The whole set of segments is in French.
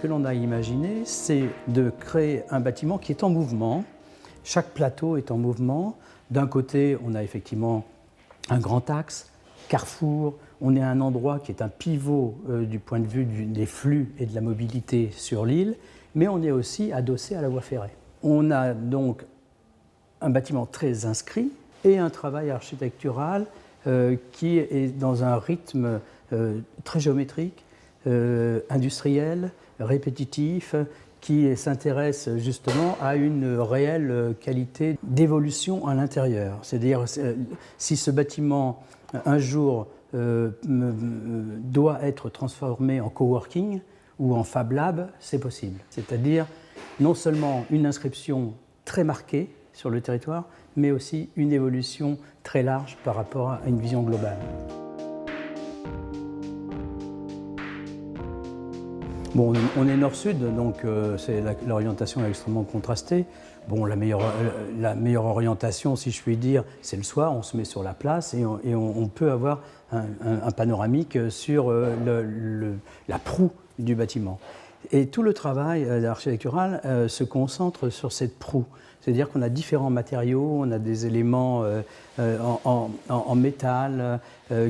que l'on a imaginé, c'est de créer un bâtiment qui est en mouvement. Chaque plateau est en mouvement. D'un côté, on a effectivement un grand axe, carrefour. On est à un endroit qui est un pivot du point de vue des flux et de la mobilité sur l'île, mais on est aussi adossé à la voie ferrée. On a donc un bâtiment très inscrit et un travail architectural qui est dans un rythme très géométrique, industriel, répétitif, qui s'intéresse justement à une réelle qualité d'évolution à l'intérieur. C'est-à-dire, si ce bâtiment, un jour, doit être transformé en coworking ou en Fab Lab, c'est possible. C'est-à-dire, non seulement une inscription très marquée sur le territoire, mais aussi une évolution très large par rapport à une vision globale. Bon, on est nord-sud, donc l'orientation est extrêmement contrastée. Bon, la meilleure orientation, si je puis dire, c'est le soir, on se met sur la place et on peut avoir un panoramique sur la proue du bâtiment. Et tout le travail architectural se concentre sur cette proue. C'est-à-dire qu'on a différents matériaux, on a des éléments en métal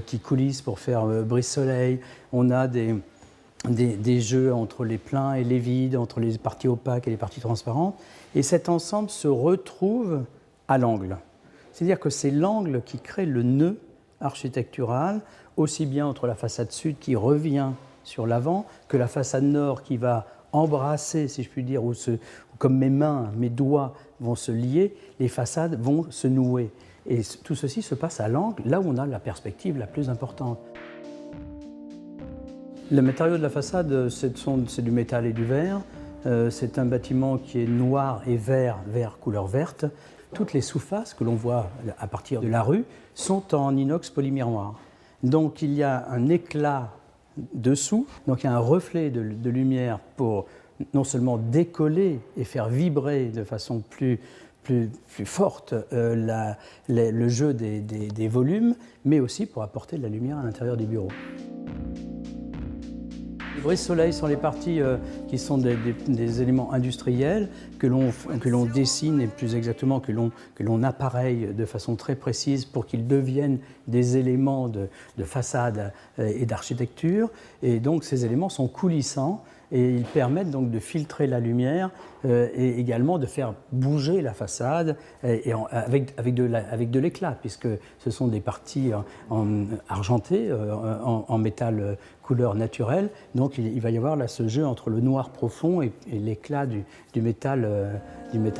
qui coulissent pour faire brise-soleil, on a des jeux entre les pleins et les vides, entre les parties opaques et les parties transparentes. Et cet ensemble se retrouve à l'angle. C'est-à-dire que c'est l'angle qui crée le nœud architectural, aussi bien entre la façade sud qui revient sur l'avant que la façade nord qui va embrasser, si je puis dire, ou comme mes mains, mes doigts vont se lier, les façades vont se nouer. Et tout ceci se passe à l'angle, là où on a la perspective la plus importante. Le matériau de la façade, c'est du métal et du verre. C'est un bâtiment qui est noir et vert couleur verte. Toutes les sous-faces que l'on voit à partir de la rue sont en inox polymiroir. Donc il y a un éclat dessous, donc il y a un reflet de lumière pour non seulement décoller et faire vibrer de façon plus forte le jeu des volumes, mais aussi pour apporter de la lumière à l'intérieur des bureaux. Les brise-soleil sont les parties qui sont des éléments industriels que l'on dessine et plus exactement que l'on appareille de façon très précise pour qu'ils deviennent des éléments de façade et d'architecture. Et donc ces éléments sont coulissants et ils permettent donc de filtrer la lumière et également de faire bouger la façade avec de l'éclat, puisque ce sont des parties argentées en métal couleur naturelle. Donc il va y avoir là ce jeu entre le noir profond et l'éclat du métal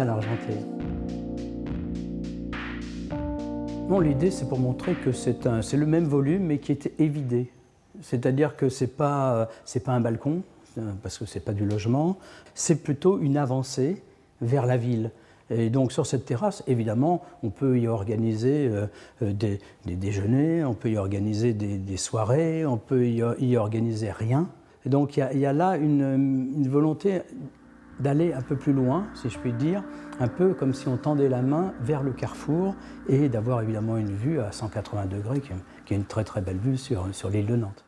argenté. Bon, l'idée c'est pour montrer que c'est le même volume mais qui est évidé. C'est-à-dire que c'est pas un balcon, parce que ce n'est pas du logement, c'est plutôt une avancée vers la ville. Et donc sur cette terrasse, évidemment, on peut y organiser des déjeuners, on peut y organiser des soirées, on peut y organiser rien. Et donc il y a là une volonté d'aller un peu plus loin, si je puis dire, un peu comme si on tendait la main vers le carrefour et d'avoir évidemment une vue à 180 degrés, qui est une très très belle vue sur l'île de Nantes.